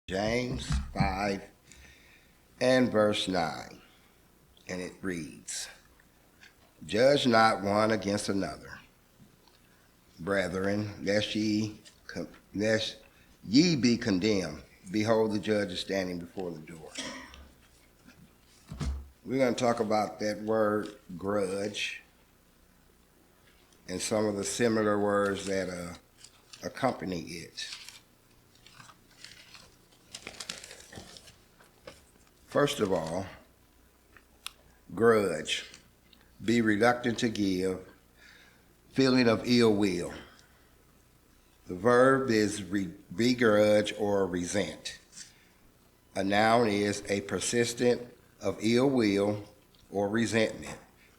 James 5 and verse 9, and it reads, Judge not one against another. Brethren, lest ye be condemned. Behold, the judge is standing before the door. We're going to talk about that word grudge and some of the similar words that accompany it. First of all, grudge, be reluctant to give, feeling of ill will. The verb is begrudge or resent. A noun is a persistent of ill will or resentment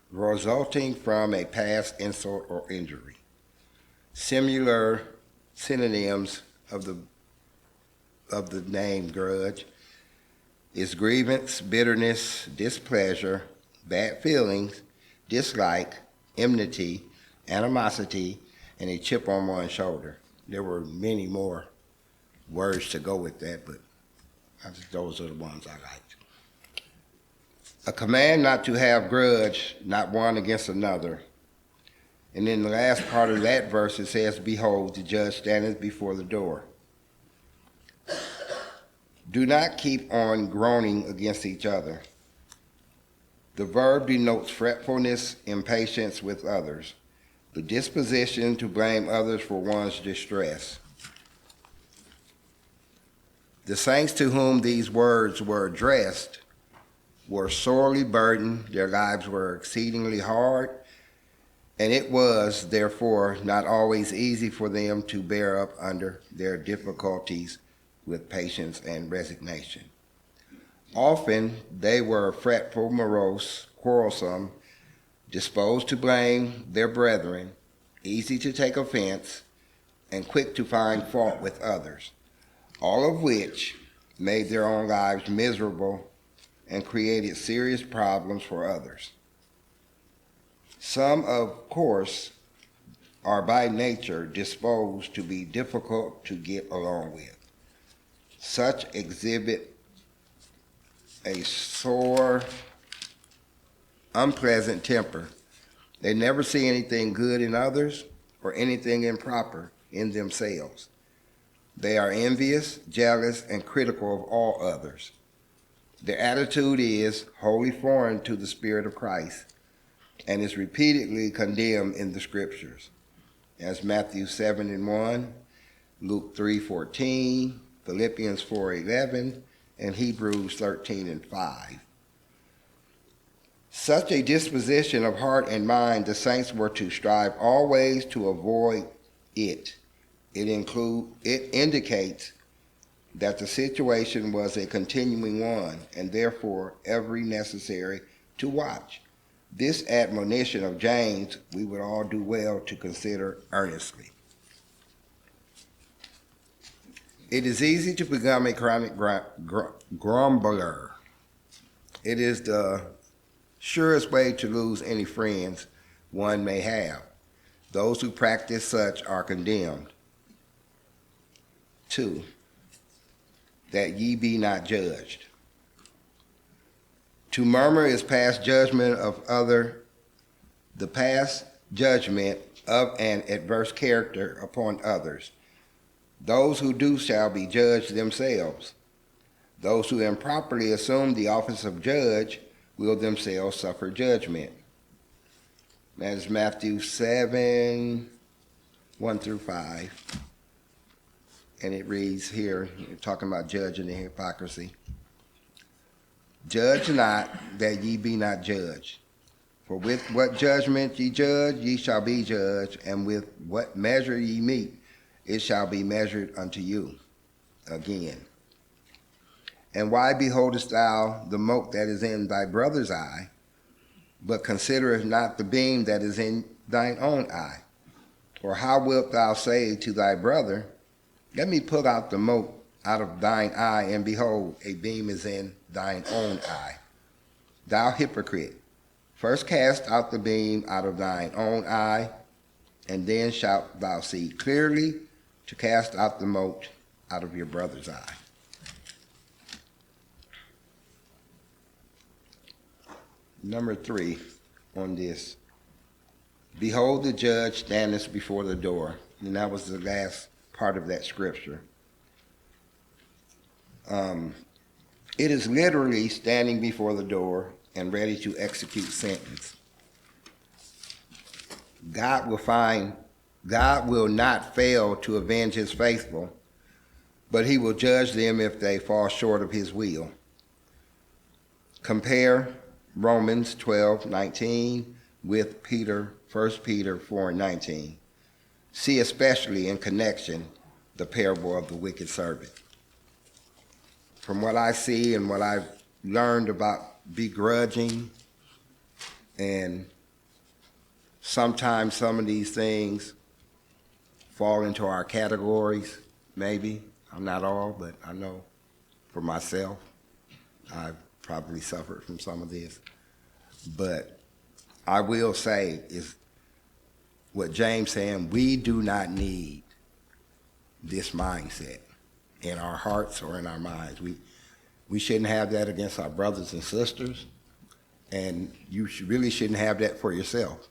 resulting from a past insult or injury. Similar synonyms of the name grudge is grievance, bitterness, displeasure, bad feelings, dislike, enmity, animosity, and a chip on one's shoulder. There were many more words to go with that, but those are the ones I liked. A command not to have grudge, not one against another. And in the last part of that verse it says, Behold, the judge standeth before the door. Do not keep on groaning against each other. The verb denotes fretfulness, impatience with others, the disposition to blame others for one's distress. The saints to whom these words were addressed were sorely burdened, their lives were exceedingly hard, and it was, therefore, not always easy for them to bear up under their difficulties with patience and resignation. Often they were fretful, morose, quarrelsome, disposed to blame their brethren, easy to take offense, and quick to find fault with others, all of which made their own lives miserable and created serious problems for others. Some, of course, are by nature disposed to be difficult to get along with. Such exhibit a sore, unpleasant temper. They never see anything good in others or anything improper in themselves. They are envious, jealous, and critical of all others. Their attitude is wholly foreign to the Spirit of Christ and is repeatedly condemned in the Scriptures, as Matthew 7:1, Luke 3:14, Philippians 4:11, and Hebrews 13:5. Such a disposition of heart and mind the saints were to strive always to avoid it. It indicates that the situation was a continuing one, and therefore every necessary to watch. This admonition of James we would all do well to consider earnestly. It is easy to become a chronic grumbler. It is the surest way to lose any friends one may have. Those who practice such are condemned. 2, that ye be not judged. To murmur is past judgment the past judgment of an adverse character upon others. Those who do shall be judged themselves. Those who improperly assume the office of judge will themselves suffer judgment. That is Matthew 7:1-5. And it reads here, talking about judging and hypocrisy. Judge not that ye be not judged. For with what judgment ye judge, ye shall be judged, and with what measure ye mete, it shall be measured unto you again. And why beholdest thou the mote that is in thy brother's eye, but considerest not the beam that is in thine own eye? Or how wilt thou say to thy brother, Let me pull out the mote out of thine eye, and behold, a beam is in thine own eye? Thou hypocrite, first cast out the beam out of thine own eye, and then shalt thou see clearly to cast out the mote out of your brother's eye. Number 3 on this. Behold, the judge standeth before the door. And that was the last part of that scripture. It is literally standing before the door and ready to execute sentence. God will not fail to avenge his faithful, but he will judge them if they fall short of his will. Compare Romans 12:19 with 1 Peter 4:19. See especially in connection the parable of the wicked servant. From what I see and what I've learned about begrudging, and sometimes some of these things fall into our categories, maybe. I'm not all, but I know for myself, I've probably suffered from some of this. But I will say is what James saying, we do not need this mindset in our hearts or in our minds. We shouldn't have that against our brothers and sisters, and you really shouldn't have that for yourself.